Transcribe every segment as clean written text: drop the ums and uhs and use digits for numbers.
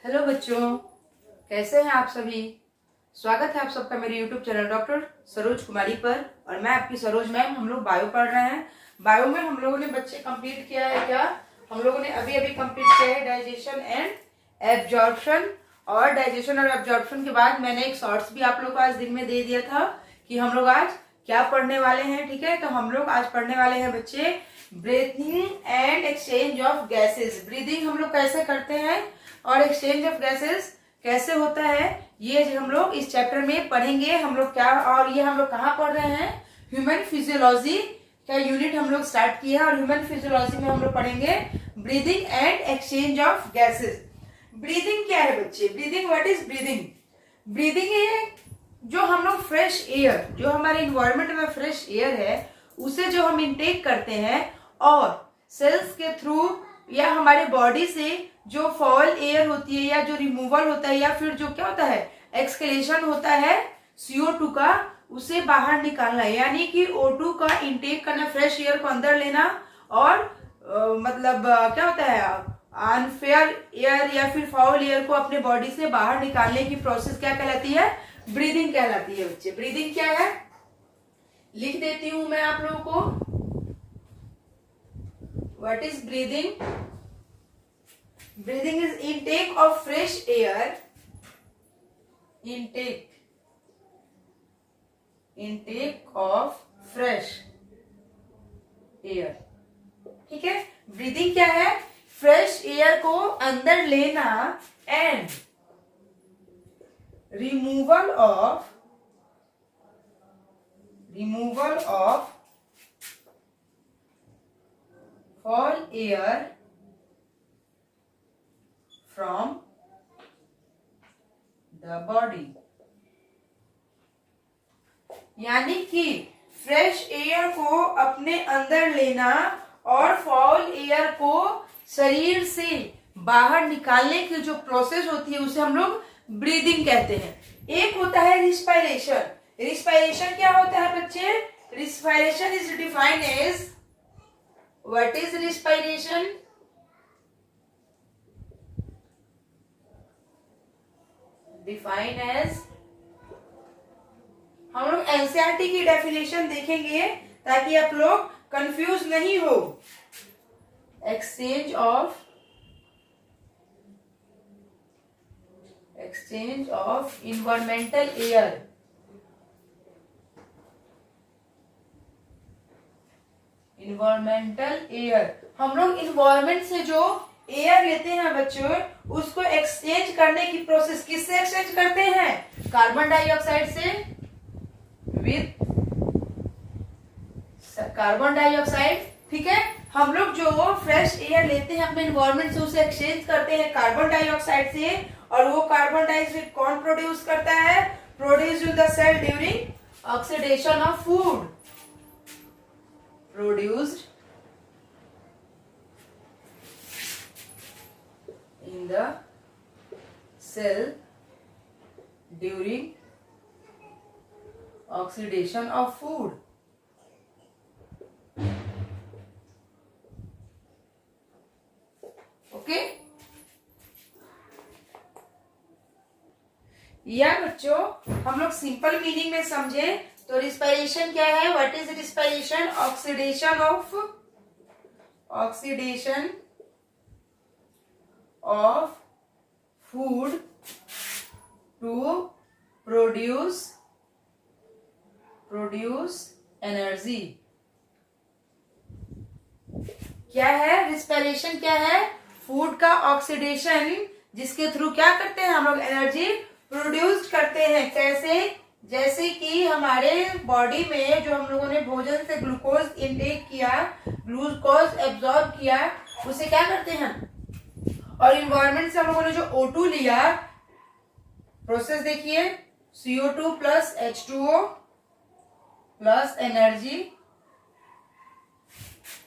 Hello बच्चों, कैसे हैं आप सभी। स्वागत है आप सबका मेरे यूट्यूब चैनल डॉक्टर सरोज कुमारी पर। और मैं आपकी सरोज मैम। हम लोग बायो पढ़ रहे हैं। बायो में हम लोगों ने बच्चे कंप्लीट किया है क्या? हम लोगों ने अभी अभी कंप्लीट किया है डाइजेशन एंड एब्जॉर्प्शन। और डाइजेशन और एब्जॉर्प्शन के बाद मैंने एक शॉर्ट्स भी आप लोग को आज दिन में दे दिया था कि हम लोग आज क्या पढ़ने वाले हैं। ठीक है, तो हम लोग आज पढ़ने वाले हैं बच्चे breathing and exchange of gases. Breathing हम लोग कैसे करते हैं और एक्सचेंज ऑफ गैसेस कैसे होता है, ये हम लोग इस चैप्टर में पढ़ेंगे। हम लोग क्या, और ये हम लोग कहाँ पढ़ रहे हैं? ह्यूमन फिजियोलॉजी का यूनिट हम लोग स्टार्ट किया है और ह्यूमन फिजियोलॉजी में हम लोग पढ़ेंगे breathing and exchange of gases. Breathing क्या है बच्चे? Breathing, what is breathing? Breathing है जो हम लोग फ्रेश एयर, जो हमारे इन्वायरमेंट में फ्रेश एयर है, उसे जो हम इनटेक करते हैं और सेल्स के थ्रू या हमारे बॉडी से जो फॉल एयर होती है या जो रिमूवल होता है या फिर जो क्या होता है एक्सकेलेशन होता है CO2 का, उसे बाहर निकालना। यानी कि O2 का इनटेक करना, फ्रेश एयर को अंदर लेना और क्या होता है अनफेयर एयर या फिर फाउल एयर को अपने बॉडी से बाहर निकालने की प्रोसेस क्या कहलाती है? ब्रीदिंग कहलाती है बच्चे। ब्रीदिंग क्या है लिख देती हूं मैं आप लोगों को। What is breathing? Breathing is intake of fresh air. Intake of fresh air. ठीक है, ब्रीदिंग क्या है? फ्रेश एयर को अंदर लेना and removal of fall air from the body। यानी कि फ्रेश एयर को अपने अंदर लेना और फाउल एयर को शरीर से बाहर निकालने की जो प्रोसेस होती है उसे हम लोग ब्रीदिंग कहते हैं। एक होता है रिस्पायरेशन। रिस्पायरेशन क्या होता है बच्चे? Respiration is defined as, what is respiration? Define as, हम लोग एनसीईआरटी की डेफिनेशन देखेंगे ताकि आप लोग कंफ्यूज नहीं हो। Exchange of environmental air. हम लोग इन्वायरमेंट से जो एयर लेते हैं बच्चों, उसको एक्सचेंज करने की प्रोसेस किससे एक्सचेंज करते हैं? कार्बन डाइऑक्साइड से विद कार्बन डाइऑक्साइड। ठीक है, हम लोग जो फ्रेश एयर लेते हैं अपने इन्वायरमेंट से, उसे एक्सचेंज करते हैं कार्बन डाइऑक्साइड से। और वो कार्बन डाइऑक्साइड कौन प्रोड्यूस करता है? Produce in the cell during oxidation of food. Produced in the cell during oxidation of food। Okay, या बच्चों हम लोग सिंपल मीनिंग में समझे तो रिस्पायरेशन क्या है? What is respiration? Oxidation of food to produce energy। क्या है रिस्पायरेशन? क्या है? फूड का ऑक्सीडेशन, जिसके थ्रू क्या करते हैं हम लोग? एनर्जी प्रोड्यूस करते हैं। कैसे? जैसे कि हमारे बॉडी में जो हम लोगों ने भोजन से ग्लूकोज इनटेक किया, ग्लूकोज एब्जॉर्ब किया, उसे क्या करते हैं? और इन्वायरमेंट से हम लोगों ने जो O2 लिया, प्रोसेस देखिए, CO2 plus H2O plus energy.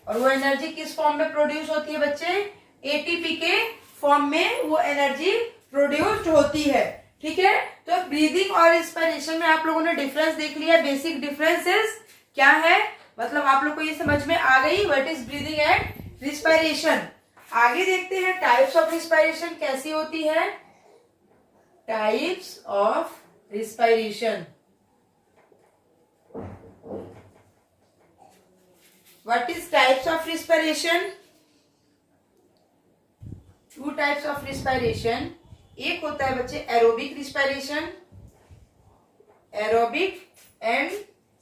और वो एनर्जी किस फॉर्म में प्रोड्यूस होती है बच्चे? ATP के फॉर्म में वो एनर्जी प्रोड्यूस्ड होती है। ठीक है, तो ब्रीदिंग और रिस्पायरेशन में आप लोगों ने डिफरेंस देख लिया। बेसिक डिफरेंसेस क्या है, मतलब आप लोग को ये समझ में आ गई what is breathing and respiration. आगे देखते हैं टाइप्स ऑफ रिस्पायरेशन कैसी होती है। Types of respiration, what is types of respiration? Two types of respiration. एक होता है बच्चे aerobic respiration, aerobic, and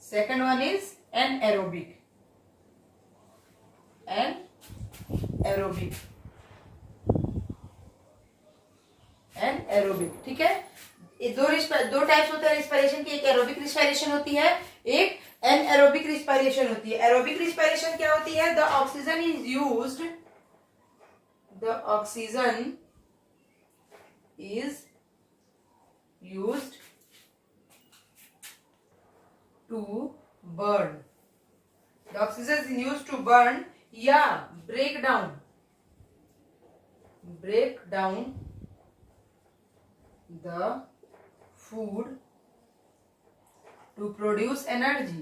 second one is anaerobic, anaerobic, anaerobic. ठीक है, ये दो टाइप्स होते हैं रिस्पायरेशन की। एक एरोबिक रिस्पायरेशन होती है, एक एनएरोबिक रिस्पायरेशन होती है। एरोबिक रिस्पायरेशन क्या होती है? The oxygen is used, the oxygen is used to burn, the oxygen is used to burn या break down the food to produce energy,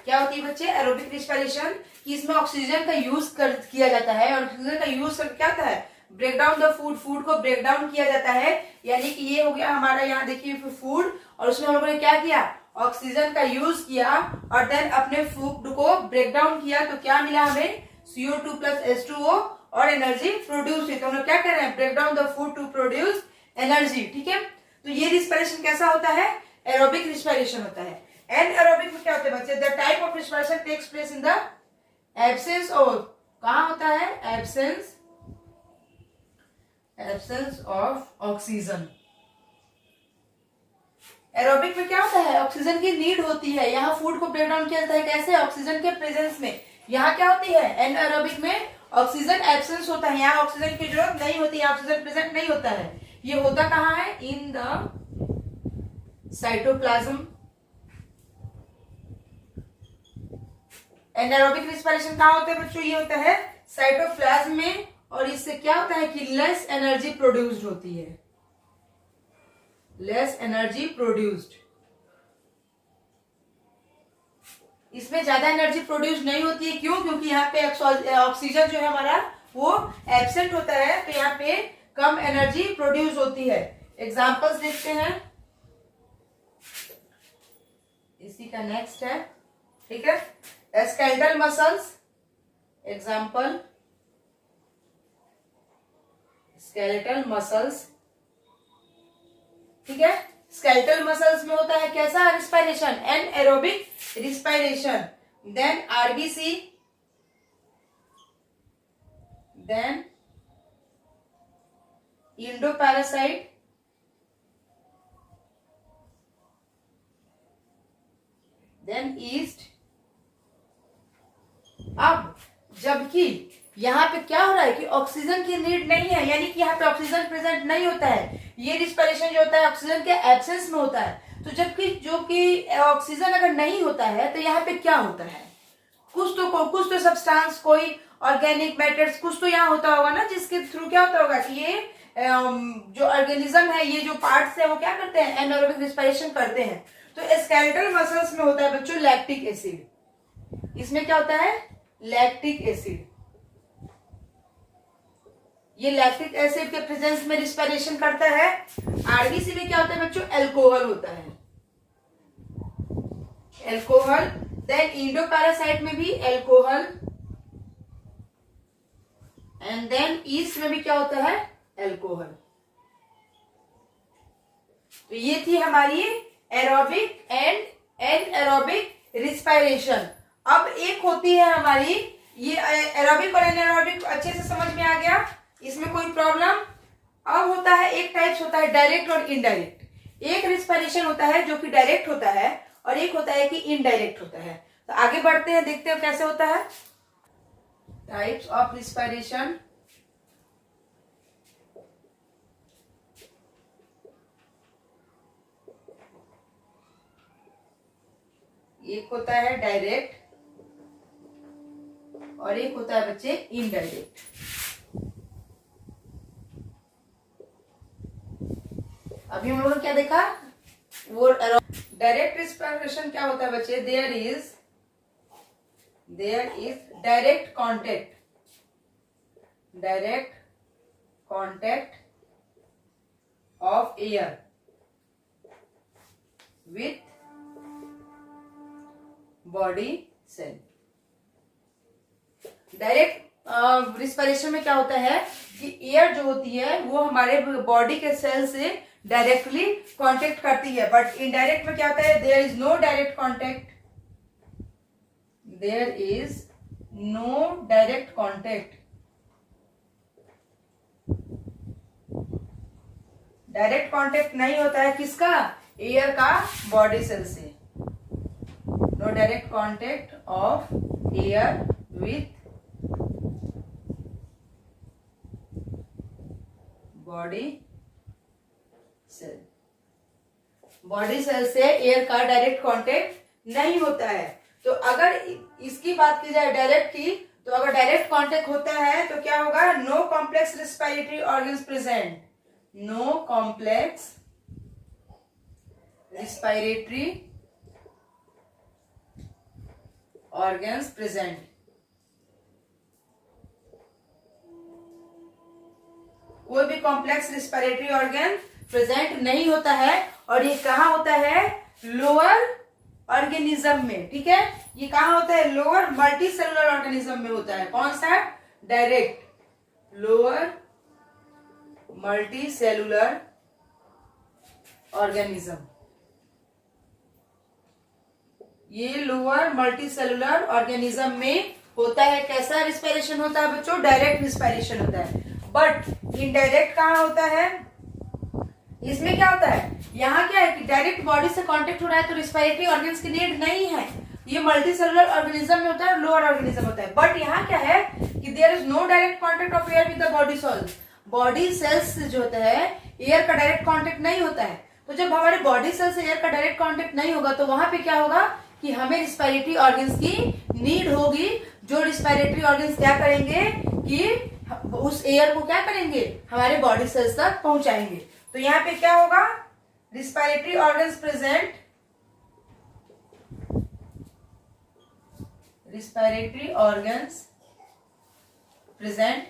क्या होती है बच्चे एरोबिक रिस्पायरेशन? कि इसमें ऑक्सीजन का यूज किया जाता है, और ऑक्सीजन का यूज करके क्या होता है? ब्रेक डाउन द फूड को ब्रेक डाउन किया जाता है। यानी कि ये हो गया हमारा, यहाँ देखिए फूड, और उसमें हम लोगों ने क्या किया? ऑक्सीजन का यूज किया और देन अपने फूड को ब्रेक डाउन किया, तो क्या मिला हमें? CO2 प्लस H2O और एनर्जी प्रोड्यूस हुई। तो हम लोग क्या कर रहे हैं? Break down the food to produce energy. ठीक है, तो ये रिस्पायरेशन कैसा होता है? एरोबिक रिस्पायरेशन होता है। एनएरोबिक में क्या होता है बच्चे? The type of respiration takes place in the absence of, कहां होता है? Absence of oxygen. एरोबिक में क्या होता है? ऑक्सीजन की नीड होती है, यहाँ फूड को ब्रेक डाउन किया जाता है कैसे? ऑक्सीजन के प्रेजेंस में। यहाँ क्या होती है? एनएरोबिक में ऑक्सीजन एब्सेंस होता है, यहाँ ऑक्सीजन की जरूरत नहीं होती है, ऑक्सीजन प्रेजेंट नहीं होता है। ये होता कहाँ है? In the cytoplasm. Anaerobic respiration कहाँ होता है बच्चों? ये होता है साइटोप्लाज्म में, और इससे क्या होता है कि लेस एनर्जी प्रोड्यूस्ड होती है, लेस एनर्जी प्रोड्यूस्ड। इसमें ज्यादा एनर्जी प्रोड्यूस नहीं होती है। क्यों? क्योंकि यहाँ पे ऑक्सीजन जो है हमारा वो एब्सेंट होता है, तो यहाँ पे कम एनर्जी प्रोड्यूस होती है। एग्जांपल्स देखते हैं, इसी का नेक्स्ट है। ठीक है, skeletal muscles, example skeletal muscles. ठीक है, स्केलेटल मसल्स में होता है कैसा respiration? Anaerobic respiration. Then RBC, then endoparasite, then yeast. अब जबकि यहाँ पे क्या हो रहा है कि ऑक्सीजन की नीड नहीं है, यानी कि यहाँ पे ऑक्सीजन प्रेजेंट नहीं होता है, ये रिस्पायरेशन जो होता है ऑक्सीजन के एब्सेंस में होता है। तो जबकि जो कि ऑक्सीजन अगर नहीं होता है तो यहाँ पे क्या होता है? कुछ तो सब्सटेंस, कोई ऑर्गेनिक मैटर्स कुछ तो यहाँ होता होगा ना, जिसके थ्रू क्या होता होगा कि ये जो ऑर्गेनिज्म है, ये जो पार्ट्स है वो क्या करते हैं? एनारोबिक रिस्पायरेशन करते हैं। तो स्केलेटल मसल्स में होता है बच्चों लैक्टिक एसिड। इसमें क्या होता है? Lactic acid. ये लैक्टिक एसिड के प्रेजेंस में रिस्पायरेशन करता है। आरबीसी में क्या होता है बच्चों? अल्कोहल होता है, अल्कोहल। देन इंडोपैरासाइट में भी अल्कोहल, एंड देन ईस्ट में भी क्या होता है? अल्कोहल। तो ये थी हमारी एरोबिक एंड एनएरोबिक रिस्पायरेशन। अब एक होती है हमारी ये एरोबिक और एनारोबिक, अच्छे से समझ में आ गया, इसमें कोई प्रॉब्लम? अब होता है एक टाइप्स होता है डायरेक्ट और इनडायरेक्ट। एक रिस्पायरेशन होता है जो कि डायरेक्ट होता है, और एक होता है कि इनडायरेक्ट होता है। तो आगे बढ़ते हैं, देखते हैं कैसे होता है। टाइप्स ऑफ रिस्पायरेशन, एक होता है डायरेक्ट और एक होता है बच्चे इनडायरेक्ट। अभी हम लोगों ने क्या देखा? वो डायरेक्ट रिस्पायरेशन क्या होता है बच्चे? There is there is direct contact of air with body cell. Direct respiration में क्या होता है कि एयर जो होती है वो हमारे बॉडी के सेल से डायरेक्टली कांटेक्ट करती है, बट इनडायरेक्ट में क्या होता है, there is no direct contact, there is no direct contact. Direct contact नहीं होता है किसका, एयर का बॉडी सेल से। No direct contact of air with body cell. Body cell से एयर का डायरेक्ट कांटेक्ट नहीं होता है। तो अगर इसकी बात की जाए डायरेक्ट की, तो अगर डायरेक्ट कांटेक्ट होता है तो क्या होगा, no complex respiratory organs present, no complex respiratory organs present. कोई भी कॉम्प्लेक्स रिस्पिरेटरी ऑर्गन प्रेजेंट नहीं होता है, और ये कहाँ होता है, लोअर ऑर्गेनिज्म में। ठीक है, ये कहाँ होता है, लोअर मल्टी सेलुलर ऑर्गेनिज्म में होता है। कौन सा, direct lower multi cellular organism. ये लोअर मल्टी सेलुलर ऑर्गेनिज्म में होता है। कैसा रिस्पिरेशन होता है बच्चों, डायरेक्ट रिस्पिरेशन होता है। बट इनडायरेक्ट कहाँ होता है, इसमें क्या होता है, यहाँ क्या है कि डायरेक्ट बॉडी से कांटेक्ट हो रहा है तो रिस्पिरेटरी ऑर्गन्स की नीड नहीं है। ये मल्टी सेलुलर ऑर्गेनिज्म में होता है, लोअर ऑर्गेनिज्म होता है। बट यहाँ क्या है कि there is no direct contact of air with the body cells. Body cells जो होता है एयर का डायरेक्ट कांटेक्ट नहीं होता है। तो जब हमारे बॉडी सेल से एयर का डायरेक्ट कांटेक्ट नहीं होगा तो वहां पे क्या होगा कि हमें रिस्पिरेटरी ऑर्गन्स की नीड होगी, जो रिस्पिरेटरी ऑर्गन्स क्या करेंगे कि उस एयर को क्या करेंगे, हमारे बॉडी सेल्स तक पहुंचाएंगे। तो यहाँ पे क्या होगा, respiratory organs present, respiratory organs present.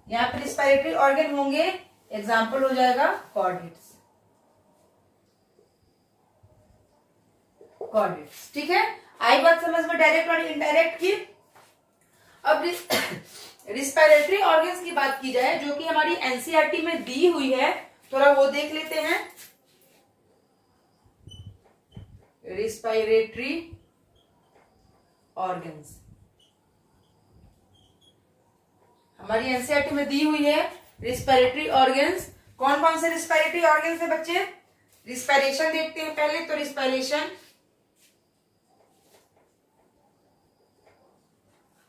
यहाँ पे रिस्पिरेटरी ऑर्गन होंगे, एग्जाम्पल हो जाएगा कॉर्डेट्स। ठीक है, आई बात समझ में डायरेक्ट और इनडायरेक्ट की। अब रिस्पिरेटरी ऑर्गन्स की बात की जाए जो कि हमारी एनसीईआरटी में दी हुई है, थोड़ा वो देख लेते हैं। रिस्पिरेटरी ऑर्गन्स हमारी एनसीईआरटी में दी हुई है। रिस्पिरेटरी ऑर्गन्स, कौन कौन से रिस्पिरेटरी ऑर्गन्स है बच्चे, रिस्पिरेशन देखते हैं पहले। तो रिस्पिरेशन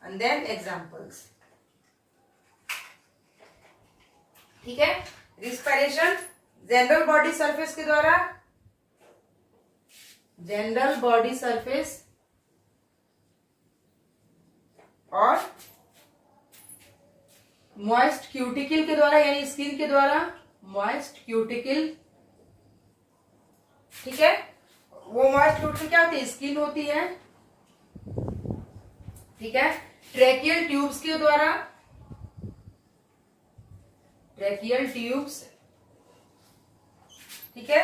and then examples। ठीक है, रिस्पिरेशन जनरल बॉडी सरफेस के द्वारा, जनरल बॉडी सरफेस और मॉइस्ट क्यूटिकल के द्वारा, यानी स्किन के द्वारा, मॉइस्ट क्यूटिकल। ठीक है, वो मॉइस्ट क्यूटिकल क्या होती है, स्किन होती है। ठीक है, ट्रैकियल ट्यूब्स के द्वारा, ट्रैकियल ट्यूब्स। ठीक है,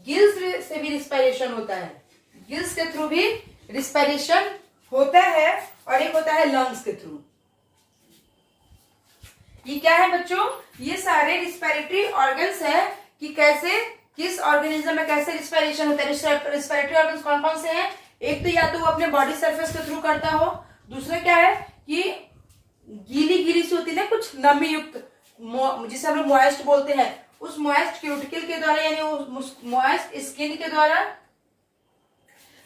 गिल्स से भी रिस्पिरेशन होता है, गिल्स के थ्रू भी रिस्पिरेशन होता है, और एक होता है लंग्स के थ्रू। ये क्या है बच्चों, ये सारे रिस्पिरेटरी ऑर्गन्स है कि कैसे, किस ऑर्गेनिज्म में कैसे रिस्पिरेशन होता है। रिस्पिरेटरी ऑर्गन्स कौन कौन से हैं, एक तो या तो वो अपने बॉडी सरफेस के थ्रू करता हो, दूसरा क्या है कि गीली गीली सी होती है ना, कुछ नमी युक्त, जिसे हम लोग मॉइस्ट बोलते हैं, उस मॉइस्ट क्यूटिकल के द्वारा, यानी उस मॉइस्ट स्किन के द्वारा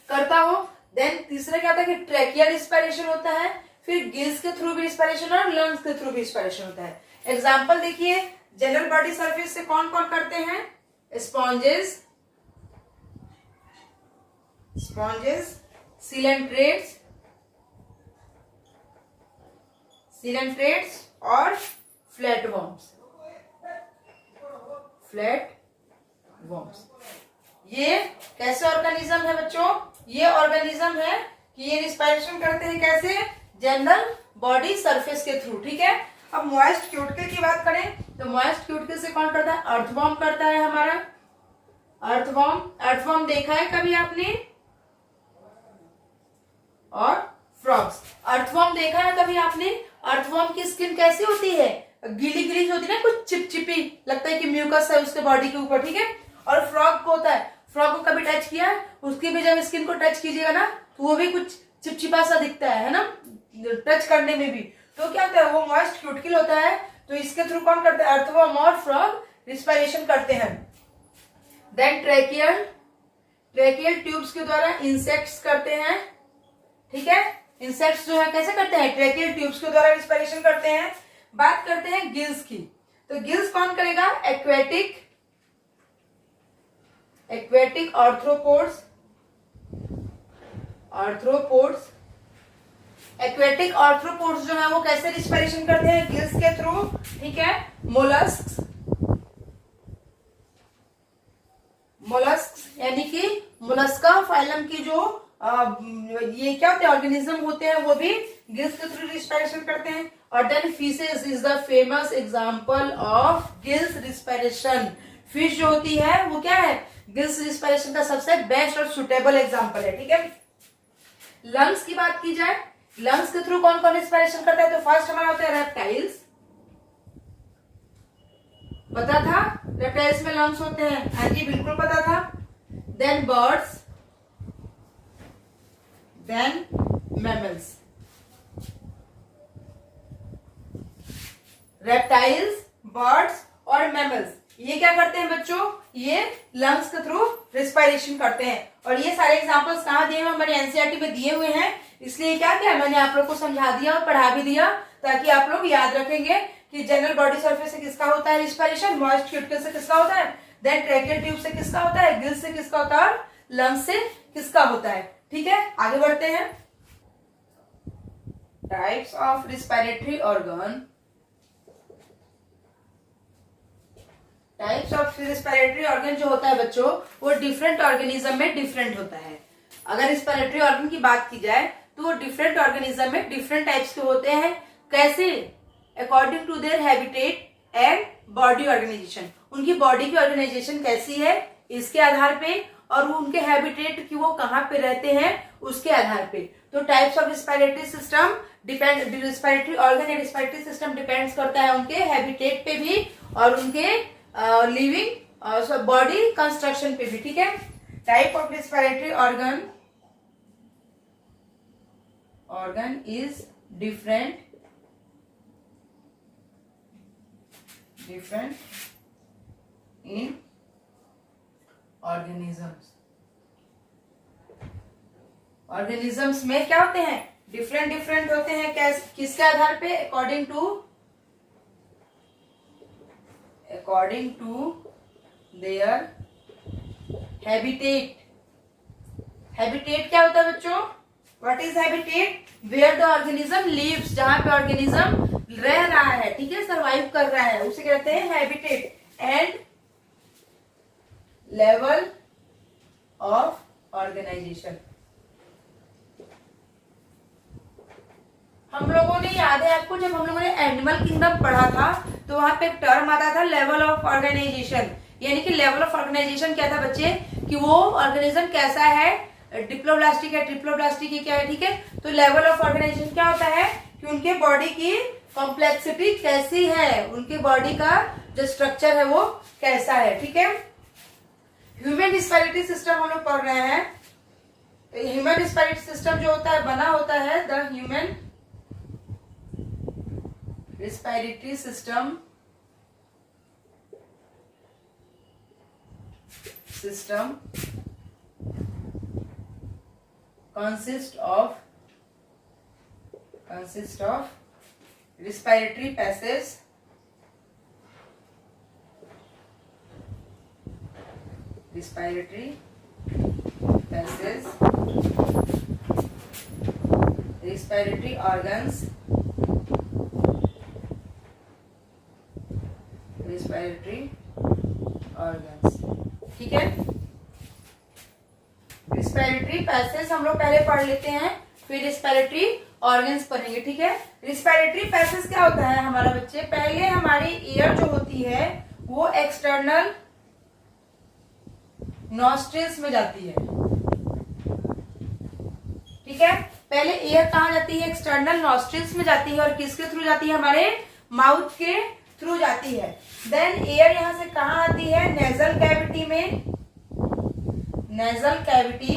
करता हो। देन तीसरा क्या होता है कि ट्रैकियल रिस्पिरेशन होता है, फिर गिल्स के थ्रू भी रिस्पिरेशन और लंग्स के थ्रू भी रिस्पिरेशन होता है। एग्जाम्पल देखिए, जनरल बॉडी सरफेस से कौन कौन करते हैं, स्पॉन्जेस, सिलेंट्रेट्स और फ्लैट वर्म्स। ये कैसे ऑर्गेनिज्म है बच्चों, ये ऑर्गेनिज्म है कि ये रिस्पायरेशन करते हैं कैसे, जनरल बॉडी सरफेस के थ्रू, ठीक है। अब मॉइस्ट क्यूटिकल की बात करें तो मॉइस्ट क्यूटिकल से कौन करता है, अर्थवॉर्म करता है हमारा, अर्थवॉर्म। अर्थवॉर्म देखा है कभी आपने, और फ्रॉग्स। अर्थवॉर्म देखा है कभी आपने, अर्थवॉर्म की स्किन कैसी होती है, गीली गीली होती है ना, कुछ चिपचिपी, लगता है कि म्यूकस है उसके बॉडी के ऊपर, ठीक है। और फ्रॉग को होता है, फ्रॉग को कभी टच किया है, उसकी भी जब स्किन को टच कीजिएगा ना तो वो भी कुछ चिपचिपा सा दिखता है ना, टच करने में भी। तो क्या होता है, वो मॉइस्ट क्यूटिकल होता है, तो इसके थ्रू कौन करते हैं, अर्थवॉर्म और फ्रॉग रिस्पायरेशन करते हैं। देन ट्रेकियल, ट्रेकियल ट्यूब्स के द्वारा इंसेक्ट्स करते हैं, ठीक है। इंसेक्ट्स जो है कैसे करते हैं, ट्रेकियल ट्यूब्स के द्वारा रिस्पायरेशन करते हैं। बात करते हैं गिल्स की, तो गिल्स कौन करेगा, aquatic, aquatic arthropods, arthropods, aquatic arthropods जो है वो कैसे रिस्पायरेशन करते हैं, गिल्स के थ्रू, ठीक है। मोलस्क्स, मोलस्क्स यानी कि मोलस्का फाइलम की जो ये क्या होते हैं, ऑर्गेनिज्म होते हैं, वो भी गिल्स के थ्रू रिस्पायरेशन करते हैं। और then fishes is the famous example of gills respiration. Fish जो होती है वो क्या है, गिल्स रिस्पायरेशन का सबसे बेस्ट और सुटेबल एग्जांपल है, ठीक है। लंग्स की बात की जाए, लंग्स के थ्रू कौन कौन रिस्पायरेशन करता है, तो फर्स्ट हमारा होता है रेप्टाइल्स, पता था रेप्टाइल्स में लंग्स होते हैं, हाँ जी बिल्कुल पता था। Then birds, then mammals. Reptiles, birds और मैमल्स ये क्या करते हैं बच्चों, ये लंग्स के थ्रू रिस्पायरेशन करते हैं। और ये सारे एग्जांपल्स कहाँ दिए हुए, हमारे एनसीईआरटी में दिए हुए हैं, इसलिए क्या किया मैंने आप लोग को समझा दिया और पढ़ा भी दिया, ताकि आप लोग याद रखेंगे कि जनरल बॉडी सरफेस से किसका होता है रिस्पायरेशन, मॉइस्ट क्यूटिकल से किसका होता है, देन ट्रेकियल ट्यूब से किसका होता है, गिल्स से किसका होता है, और लंग्स से किसका होता है, ठीक है। आगे बढ़ते हैं, types of respiratory organ. Types of respiratory organ जो होता है बच्चों, वो डिफरेंट ऑर्गेनिज्म में डिफरेंट होता है। अगर रिस्पायरेटरी ऑर्गन की बात की जाए तो वो डिफरेंट ऑर्गेनिज्म में डिफरेंट टाइप्स के होते हैं। कैसे, according to their habitat and body organisation, उनकी बॉडी की ऑर्गेनाइजेशन कैसी है इसके आधार पे, और उनके हैबिटेट की वो कहाँ पे रहते हैं उसके आधार पे। तो types of respiratory system depend, respiratory organ या रिस्पायरेटरी सिस्टम डिपेंड्स करता है उनके हैबिटेट पे भी और उनके लिविंग बॉडी कंस्ट्रक्शन पे भी, ठीक है। Type of respiratory organ, organ is different, different in organisms. Organisms में क्या होते हैं, डिफरेंट डिफरेंट होते हैं, किसके आधार पे, according to their habitat. Habitat क्या होता है बच्चों, what is habitat, where the organism lives, जहां पे ऑर्गेनिज्म रह रहा है, ठीक है, सर्वाइव कर रहा है, उसे कहते हैं habitat. And level of organisation, हम लोगों ने, याद है आपको, जब हम लोगों ने एनिमल किंगडम पढ़ा था तो वहां पे एक टर्म आता था लेवल ऑफ ऑर्गेनाइजेशन। यानी कि लेवल ऑफ ऑर्गेनाइजेशन क्या था बच्चे, कि वो ऑर्गेनिज्म कैसा है, डिप्लोब्लास्टिक है, ट्रिप्लोब्लास्टिक है, क्या है, ठीक है। तो लेवल ऑफ ऑर्गेनाइजेशन क्या होता है कि उनके बॉडी की कॉम्प्लेक्सिटी कैसी है, उनके बॉडी का जो स्ट्रक्चर है वो कैसा है, ठीक है। ह्यूमन रिस्पायरेटरी सिस्टम हम लोग पढ़ रहे हैं। ह्यूमन रिस्पायरेटरी सिस्टम जो होता है बना होता है the human respiratory system consist of respiratory passages, respiratory organs, ठीक है। रिस्पायरेटरी पैसेज हम लोग पहले पढ़ लेते हैं। फिर रिस्पिरेटरी ऑर्गन्स पढ़ेंगे, ठीक है। रिस्पिरेटरी पैसेज क्या होता है हमारा बच्चे, पहले हमारी एयर जो होती है वो एक्सटर्नल नॉस्ट्रिल्स में जाती है, ठीक है। पहले एयर कहाँ जाती है, एक्सटर्नल नॉस्ट्रिल्स में जाती है और किसके थ्रू जाती है, हमारे माउथ के थ्रू जाती है। देन एयर यहां से कहाँ आती है, नेजल कैविटी में, नेजल कैविटी,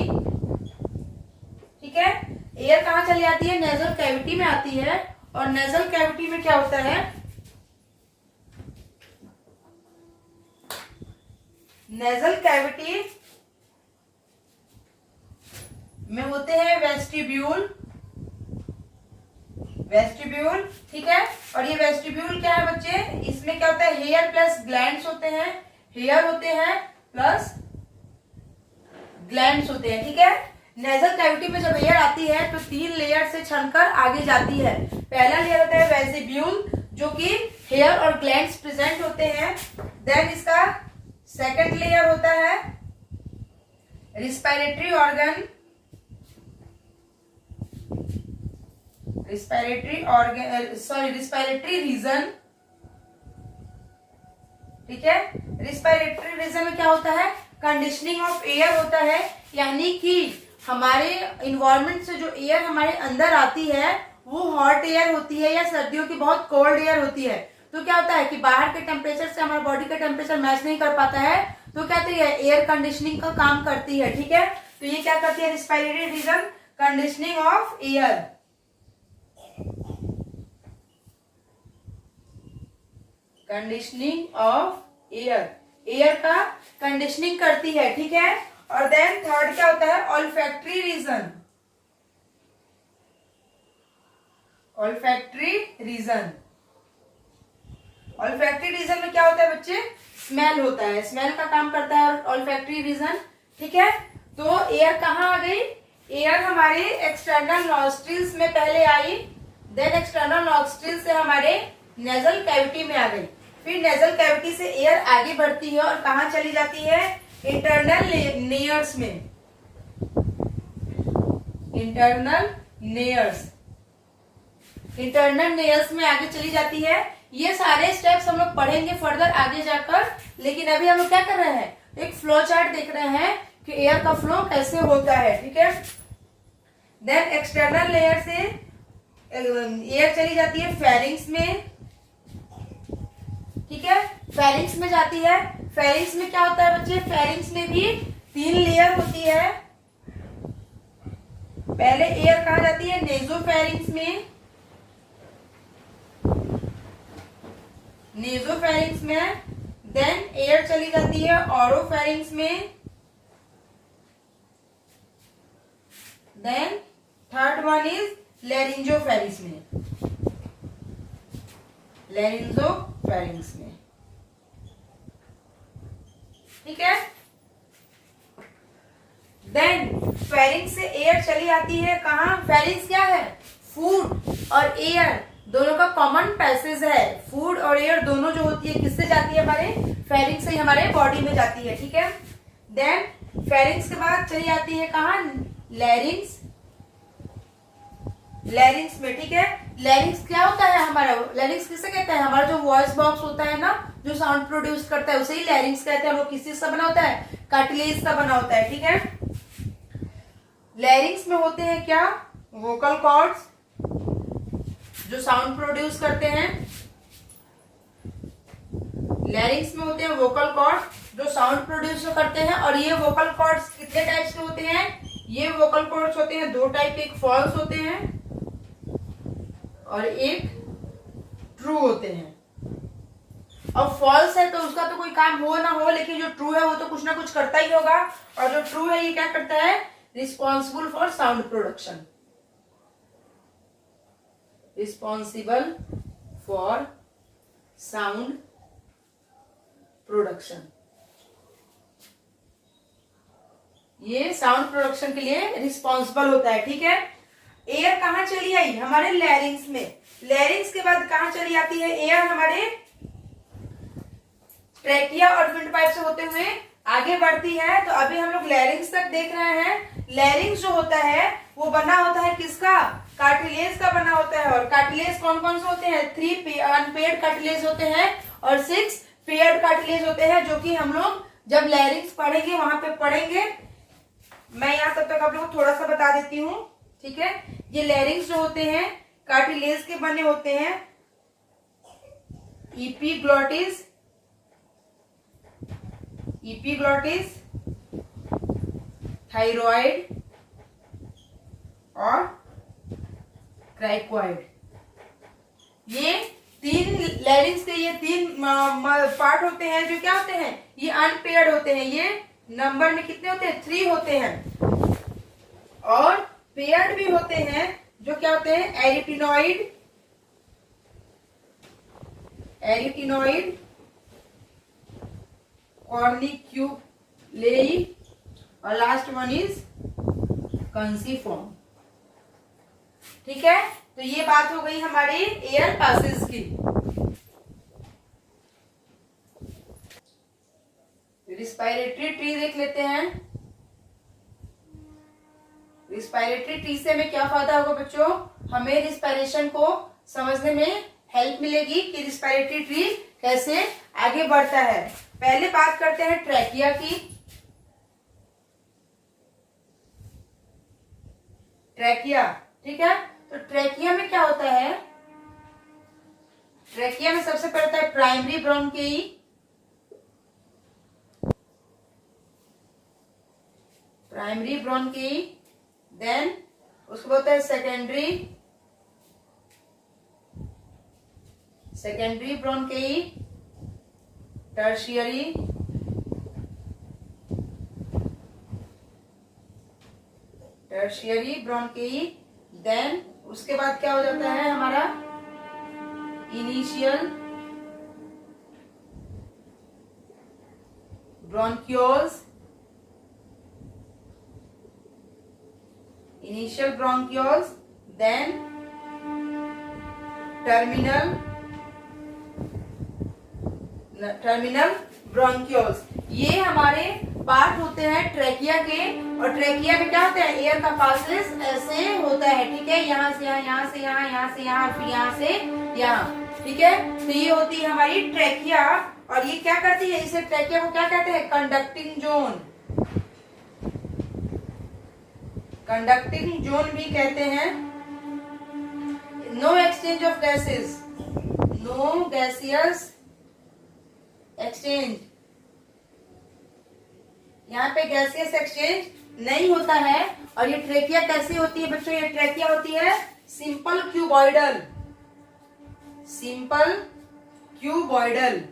ठीक है। एयर कहाँ चली आती है, नेजल कैविटी में आती है। और नेजल कैविटी में क्या होता है, नेजल कैविटी में होते हैं वेस्टिब्यूल, वेस्टिब्यूल, ठीक है। और ये वेस्टिब्यूल क्या है बच्चे, इसमें क्या होता है, हेयर प्लस ग्लैंड्स होते हैं, हेयर होते हैं प्लस ग्लैंड्स होते हैं, ठीक है। नेजल कैविटी में जब एयर आती है तो 3 लेयर से छनकर आगे जाती है। पहला लेयर होता है वेस्टिब्यूल जो कि हेयर और ग्लैंड्स प्रेजेंट होते हैं। देन इसका सेकंड लेयर होता है रिस्पिरेटरी ऑर्गन, रिस्पिरेटरी रीजन, ठीक है। रिस्पिरेटरी रीजन में क्या होता है, कंडीशनिंग ऑफ एयर होता है, यानी कि हमारे इन्वायरमेंट से जो एयर हमारे अंदर आती है वो हॉट एयर होती है या सर्दियों की बहुत कोल्ड एयर होती है। तो क्या होता है कि बाहर के टेम्परेचर से हमारे बॉडी का टेम्परेचर मैच नहीं कर पाता है, तो क्या होती है, एयर कंडीशनिंग का काम करती है, ठीक है। तो ये क्या करती है, respiratory region, conditioning of air, conditioning of air, air का कंडीशनिंग करती है, ठीक है। और देन थर्ड क्या होता है, olfactory region, olfactory region, olfactory region में क्या होता है बच्चे, स्मेल होता है, स्मेल का काम करता है ऑल्फैक्टरी रीजन, ठीक है। तो एयर कहाँ आ गई, एयर हमारे एक्सटर्नल नॉस्ट्रिल्स में पहले आई, देन एक्सटर्नल नॉस्ट्रिल से हमारे नेजल कैविटी में आ गई, फिर नेजल कैविटी से एयर आगे बढ़ती है और कहाँ चली जाती है, इंटरनल नेयर्स में, इंटरनल नेयर्स, इंटरनल नेयर्स में आगे चली जाती है। ये सारे स्टेप्स हम लोग पढ़ेंगे फर्दर आगे जाकर, लेकिन अभी हम लोग क्या कर रहे हैं, एक फ्लो चार्ट देख रहे हैं कि एयर का फ्लो कैसे होता है, ठीक है। देन एक्सटर्नल लेयर से एयर चली जाती है फेरिंग्स में, ठीक है, फेरिंग्स में जाती है। फेरिंग्स में क्या होता है बच्चे, फेरिंग्स में भी 3 लेयर होती है। पहले एयर कहाँ जाती है, नेजोफेरिंग्स में, नेजोफेरिंग्स में, देन एयर चली जाती है ऑरोफेरिंग्स में, देन थर्ड वन इज लैरिंजोफेरिंग्स में, लैरिंजोफेरिंग्स में, ठीक है। देन फेरिंग्स से एयर चली आती है कहाँ, फेरिंग्स क्या है, फूड और एयर दोनों का कॉमन पैसेज है। फूड और एयर दोनों जो होती है किससे जाती है, हमारे फेरिंग्स से हमारे बॉडी में जाती है, ठीक है। देन फेरिंग्स के बाद चली आती है कहाँ, लैरिंग्स, लैरिंग्स में, ठीक है। लैरिंग्स क्या होता है हमारा, लैरिंग्स किसे कहते हैं, हमारा जो वॉइस बॉक्स होता है ना, जो साउंड प्रोड्यूस करता है उसे ही लैरिंग्स कहते हैं। वो किस चीज का बना होता है, कार्टिलेज का बना होता है, ठीक है। लैरिंग्स में होते हैं क्या, वोकल कॉर्ड्स जो साउंड प्रोड्यूस करते हैं, लैरिंग्स में होते हैं वोकल कॉर्ड्स जो साउंड प्रोड्यूस करते हैं। और ये वोकल कॉर्ड्स कितने टाइप्स के होते हैं, ये वोकल कॉर्ड्स होते हैं 2 टाइप के, एक फॉल्स होते हैं और एक ट्रू होते हैं। अब फॉल्स है तो उसका तो कोई काम हो ना हो, लेकिन जो ट्रू है वो तो कुछ ना कुछ करता ही होगा। और जो ट्रू है ये क्या करता है, responsible for sound production, responsible for sound production, ये साउंड प्रोडक्शन के लिए रिस्पॉन्सिबल होता है, ठीक है। एयर कहाँ चली आई, हमारे लैरिंग्स में, लैरिंग्स के बाद कहाँ चली आती है एयर, हमारे ट्रैकिया और विंड पाइप से होते हुए आगे बढ़ती है। तो अभी हम लोग लैरिंग्स तक देख रहे हैं। लैरिंग्स जो होता है वो बना होता है किसका, कार्टिलेज का बना होता है। और कार्टिलेज कौन कौन से होते हैं, 3 अनपेयर्ड कार्टिलेज होते हैं और 6 पेयर्ड कार्टिलेज होते हैं, जो कि हम लोग जब लैरिंग्स पढ़ेंगे वहां पे पढ़ेंगे। मैं यहाँ तब तक आप लोगों को थोड़ा सा बता देती हूँ, ठीक है। ये लैरिंग्स जो होते हैं कार्टिलेज के बने होते हैं। एपिग्लॉटिस, थायराइड और क्राइकोइड, ये 3 लैरिंग्स के ये 3 पार्ट होते हैं जो क्या होते हैं, ये अनपेयर्ड होते हैं। ये नंबर में कितने होते हैं, 3 होते हैं। और पेयर्ड भी होते हैं जो क्या होते हैं, एरिटिनॉइड, कॉर्निक्यूलेई और लास्ट वन इज कंसीफॉर्म, ठीक है। तो ये बात हो गई हमारी एयर पासेस की। रिस्पायरेटरी ट्री देख लेते हैं। रिस्पायरेटरी ट्री से हमें क्या फायदा होगा बच्चों, हमें रिस्पायरेशन को समझने में हेल्प मिलेगी कि रिस्पायरेटरी ट्री कैसे आगे बढ़ता है। पहले बात करते हैं ट्रैकिया की। ट्रैकिया, ठीक है। तो ट्रैकिया में क्या होता है, ट्रैकिया में सबसे पहले होता है प्राइमरी ब्रोंकेई, देन उसको बोलते हैं secondary bronchi, tertiary bronchi, then उसके बाद क्या हो जाता है हमारा initial bronchioles, then terminal bronchioles. ये हमारे पार्ट होते हैं ट्रैकिया के। और ट्रैकिया में क्या होता है, एयर का पासेस ऐसे होता है, ठीक है। यहाँ से यहाँ, यहाँ से यहाँ, यहाँ से यहाँ, फिर यहाँ से यहाँ, ठीक है। तो ये होती है हमारी ट्रैकिया। और ये क्या करती है, इसे ट्रैकिया को क्या कहते हैं, कंडक्टिंग जोन भी कहते हैं। No exchange of gases, no gaseous exchange, यहाँ पे गैसियस एक्सचेंज नहीं होता है। और ये ट्रैकिया कैसी होती है बच्चों, ये ट्रैकिया होती है सिंपल क्यूबॉइडल।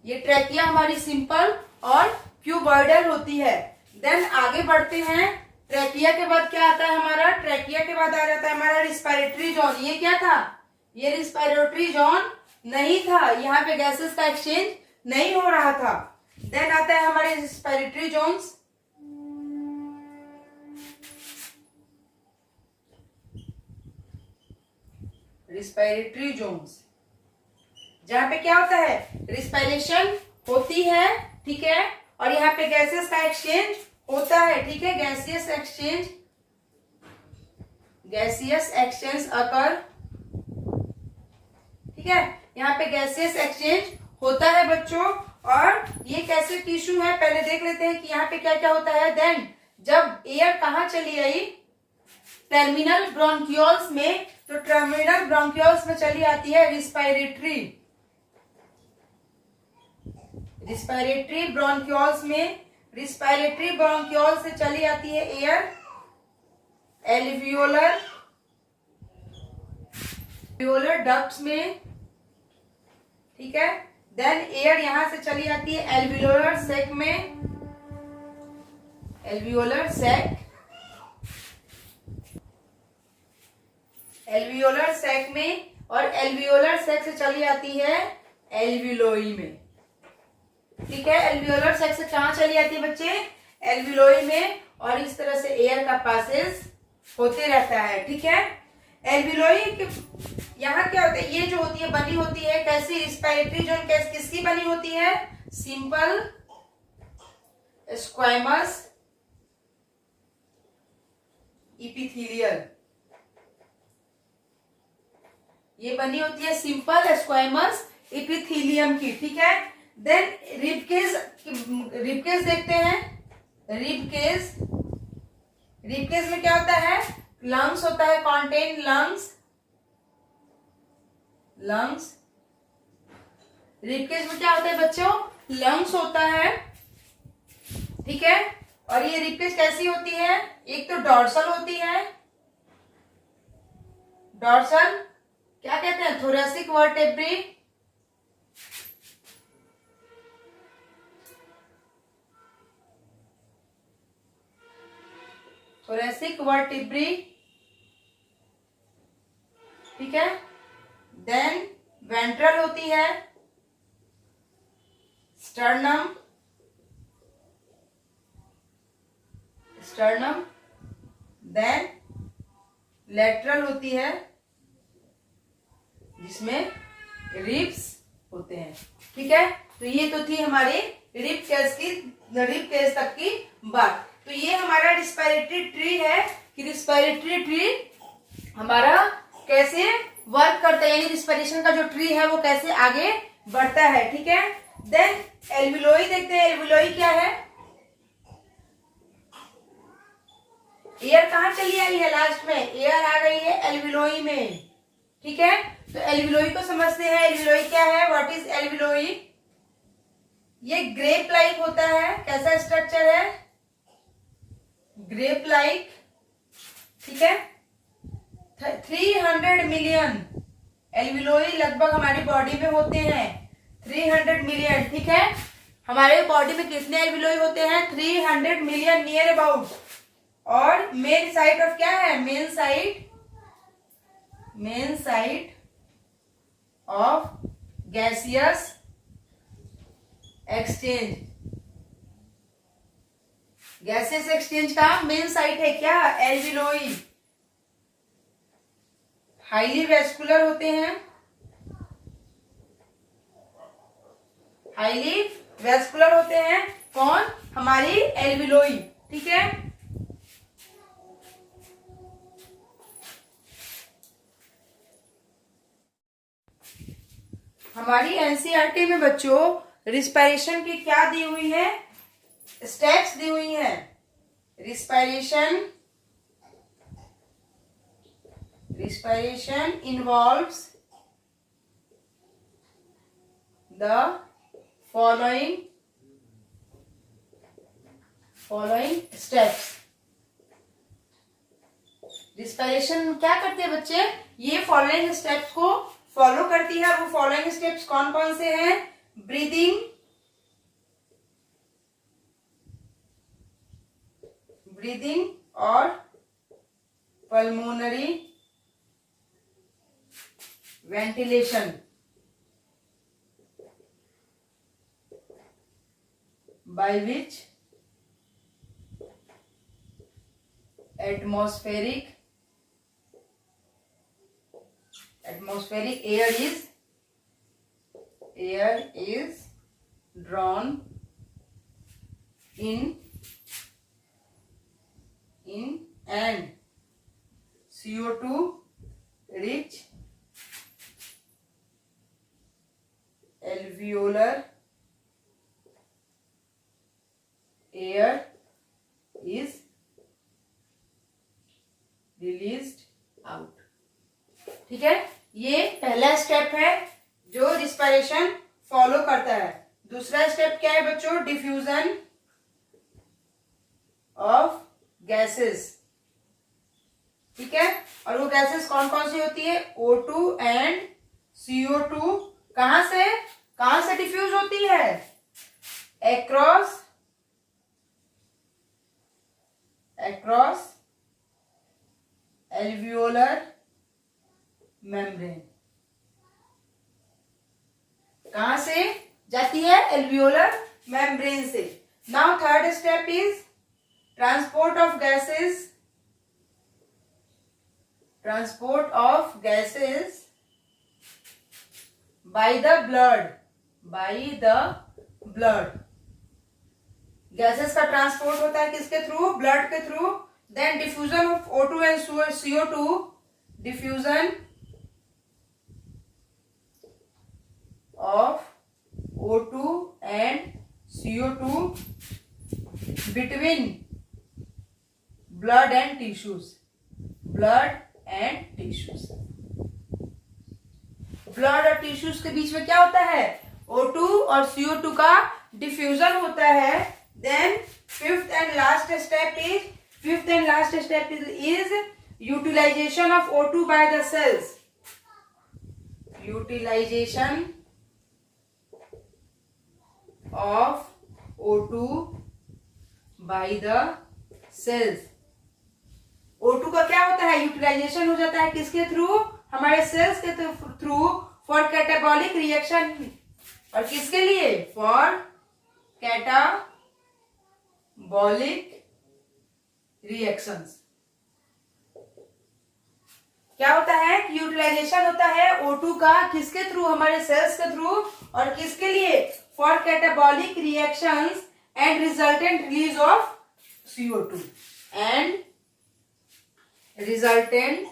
ये ट्रैकिया हमारी सिंपल और क्यूबॉइडल होती है। देन आगे बढ़ते हैं, ट्रैकिया के बाद क्या आता है हमारा, ट्रैकिया के बाद आ जाता है हमारा रिस्पायरेटरी जोन। ये क्या था, ये रिस्पायरेटरी जोन नहीं था, यहाँ पे गैसेस का एक्सचेंज नहीं हो रहा था। देन आता है हमारे रिस्पायरेटरी जोन्स। जहां पे क्या होता है, रिस्पायरेशन होती है, ठीक है। और यहाँ पे गैसेस का एक्सचेंज होता है, ठीक है। गैसियस एक्सचेंज अकर, ठीक है। यहाँ पे गैसियस एक्सचेंज होता है बच्चों। और ये कैसे टिश्यू है पहले देख लेते हैं कि यहाँ पे क्या क्या होता है। देन जब एयर कहाँ चली आई, टर्मिनल ब्रोंक्यूल्स में, तो टर्मिनल ब्रोंक्यूल्स में चली आती है रिस्पायरेटरी ब्रोंक्यूल्स में, रिस्पायरेटरी ब्रोंक्यूल्स से चली आती है एयर एल्वियोलर डक्ट्स में, ठीक है। देन एयर यहां से चली आती है एल्वियोलर सैक में, एल्वियोलर सैक में, और एल्वियोलर सैक से चली आती है एल्वियोलाई में, ठीक है। एल्वियोलर सैक से कहां चली आती है बच्चे, एल्वियोलाई में। और इस तरह से एयर का पासेस होते रहता है, ठीक है। एल्वियोलाई के यहाँ क्या होता है, ये जो होती है बनी होती है कैसी, रिस्पायरेटरी जोन किसकी बनी होती है, सिंपल स्क्वैमस इपिथीलियल, ये बनी होती है सिंपल स्क्वैमस इपिथीलियम की, ठीक है। देन रिबकेज, रिबकेज देखते हैं। रिबकेज, रिबकेज में क्या होता है, लंग्स होता है, कॉन्टेन लंग्स, लंग्स। रिबकेज में क्या होता है बच्चों, लंग्स होता है, ठीक है। और ये रिबकेज कैसी होती है, एक तो डॉर्सल होती है, डॉर्सल क्या कहते हैं, थोरेसिक वर्टेब्री, थोरेसिक वर्टेब्री, ठीक है। देन वेंट्रल होती है, स्टर्नम, स्टर्नम। देन लेटरल होती है, जिसमें रिब्स होते हैं, ठीक है। तो ये तो थी हमारी रिब केस की, रिब केस तक की बात। तो ये हमारा रिस्पिरेटरी ट्री है कि रिस्पिरेटरी ट्री हमारा कैसे वर्क करता है, यानी रिस्पिरेशन का जो ट्री है वो कैसे आगे बढ़ता है, ठीक है। देन एल्विलोई देखते हैं। एल्विलोई क्या है, एयर कहाँ चली आई है, लास्ट में एयर आ गई है एल्विलोई में, ठीक है। तो एल्विलोई को समझते हैं। एल्विलोई क्या है, व्हाट इज एल्विलोई। ये ग्रेप लाइक होता है, कैसा स्ट्रक्चर है, ग्रेप लाइक, ठीक है। 300 मिलियन एल्विलोई लगभग हमारी बॉडी में होते हैं, 300 मिलियन, ठीक है। हमारे बॉडी में कितने एल्विलोई होते हैं, 300 मिलियन नियर अबाउट। और मेन साइट ऑफ क्या है, main site, main site of gaseous exchange, gaseous exchange का मेन साइट है क्या, एल्विलोई। हाईली वेस्कुलर होते हैं, हाईली वेस्कुलर होते हैं, कौन, हमारी एल्विलोई, ठीक है। हमारी एनसीईआरटी में बच्चों रिस्पायरेशन की क्या दी हुई है, स्टेप्स दी हुई है। Respiration, respiration involves the following steps. Respiration क्या करती है बच्चे, ये फॉलोइंग स्टेप्स को फॉलो करती है। वो फॉलोइंग स्टेप्स कौन कौन से हैं, ब्रीदिंग, ब्रीदिंग और pulmonary ventilation, by which atmospheric air is drawn in and CO2 rich alveolar air is released out, ठीक है। ये पहला स्टेप है जो रिस्पायरेशन फॉलो करता है। दूसरा स्टेप क्या है बच्चों, डिफ्यूजन ऑफ गैसेस, ठीक है। और वो गैसेस कौन कौन सी होती है, O2 एंड CO2। कहां से डिफ्यूज होती है, एक्रॉस एल्वियोलर मेम्ब्रेन। कहां से जाती है, एल्वियोलर मेम्ब्रेन से। Now third step is transport of gases by the blood. Gases का ट्रांसपोर्ट होता है किसके थ्रू, ब्लड के through. Then diffusion of O2 and CO2, diffusion of O2 and CO2 between blood and tissues. Blood and tissues, blood और tissues के बीच में क्या होता है, O2 और CO2 का डिफ्यूजन होता है. Then fifth and last step is utilisation of O2 by the cells. Utilisation of O2 by the cells. O2 का क्या होता है, यूटिलाइजेशन हो जाता है किसके थ्रू, हमारे सेल्स के थ्रू, फॉर कैटाबॉलिक रिएक्शन. और किसके लिए, फॉर कैटाबॉलिक रिएक्शंस. क्या होता है कि यूटिलाइजेशन होता है O2 का किसके थ्रू, हमारे सेल्स के थ्रू, और किसके लिए, for catabolic reactions and resultant release of CO2 and resultant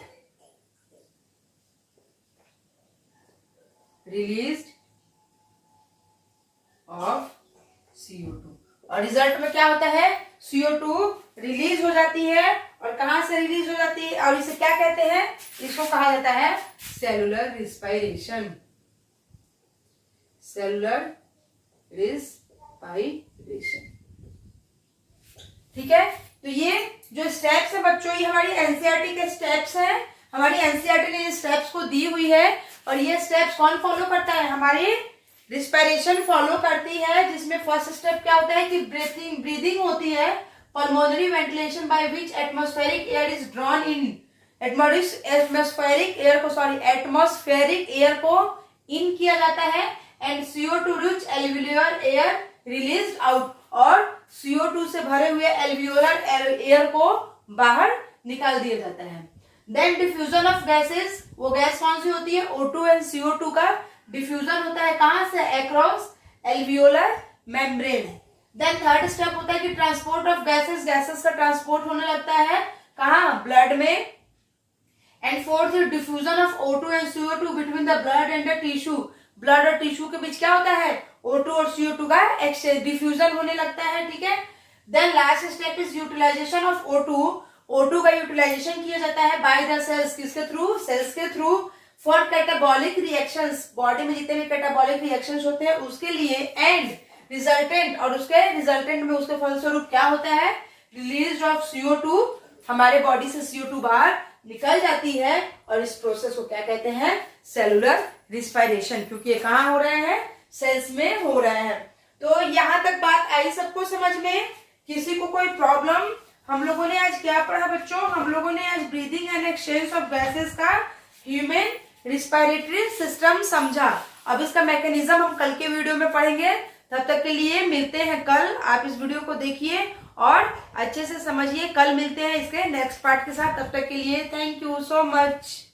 released of CO2. और रिजल्ट में क्या होता है, CO2 रिलीज हो जाती है. और कहां से रिलीज हो जाती है, और इसे क्या कहते हैं, इसको कहा जाता है सेलुलर रिस्पायरेशन. Cellular respiration. ठीक है. तो ये जो स्टेप्स है बच्चों, ये हमारी एनसीईआरटी के स्टेप्स हैं. हमारी एनसीईआरटी ने ये स्टेप्स को दी हुई है. और ये स्टेप्स कौन फॉलो करता है, हमारी रिस्पायरेशन फॉलो करती है. जिसमें फर्स्ट स्टेप क्या होता है कि ब्रीदिंग होती है. Pulmonary ventilation by which atmospheric air is drawn in. Atmospheric air को इन किया जाता है. And CO2 rich alveolar air released out. और CO2 से भरे हुए एल्वियोलर एयर को बाहर निकाल दिया जाता है. देन डिफ्यूजन ऑफ गैसेस, वो गैस कौन सी होती है, O2 एंड CO2 का डिफ्यूजन होता है कहां से, across alveolar membrane. Then third step होता है कि ट्रांसपोर्ट ऑफ गैसेस का ट्रांसपोर्ट होने लगता है कहां, ब्लड में. And fourth diffusion of O2 and CO2 between the blood and the tissue. Blood और टिश्यू के बीच क्या होता है, O2 और CO2 का डिफ्यूजन होने लगता है. ठीक है. Then last step is utilisation of O2 का यूटिलाइजेशन किया जाता है बाय द सेल्स, किसके थ्रू, सेल्स के through, for catabolic reactions. Body में जितने भी कैटाबॉलिक रिएक्शंस होते हैं उसके लिए. एंड रिजल्टेंट, और उसके रिजल्टेंट में उसके फलस्वरूप क्या होता है, रिलीज ऑफ CO2. हमारे बॉडी से CO2 बाहर निकल जाती है. और इस प्रोसेस को क्या कहते हैं, सेलुलर रिस्पायरेशन. क्योंकि ये कहाँ हो रहे हैं, सेल्स में हो रहे हैं. तो यहां तक बात आई सबको समझ में, किसी को कोई प्रॉब्लम. हम लोगों ने आज क्या पढ़ा बच्चों, हम लोगों ने आज breathing and exchange of gases का ह्यूमन रिस्पायरेटरी सिस्टम समझा. अब इसका मैकेनिज्म हम कल के वीडियो में पढ़ेंगे. तब तक के लिए मिलते हैं कल. आप इस वीडियो को देखिए और अच्छे से समझिए. कल मिलते हैं इसके नेक्स्ट पार्ट के साथ. तब तक के लिए थैंक यू सो मच.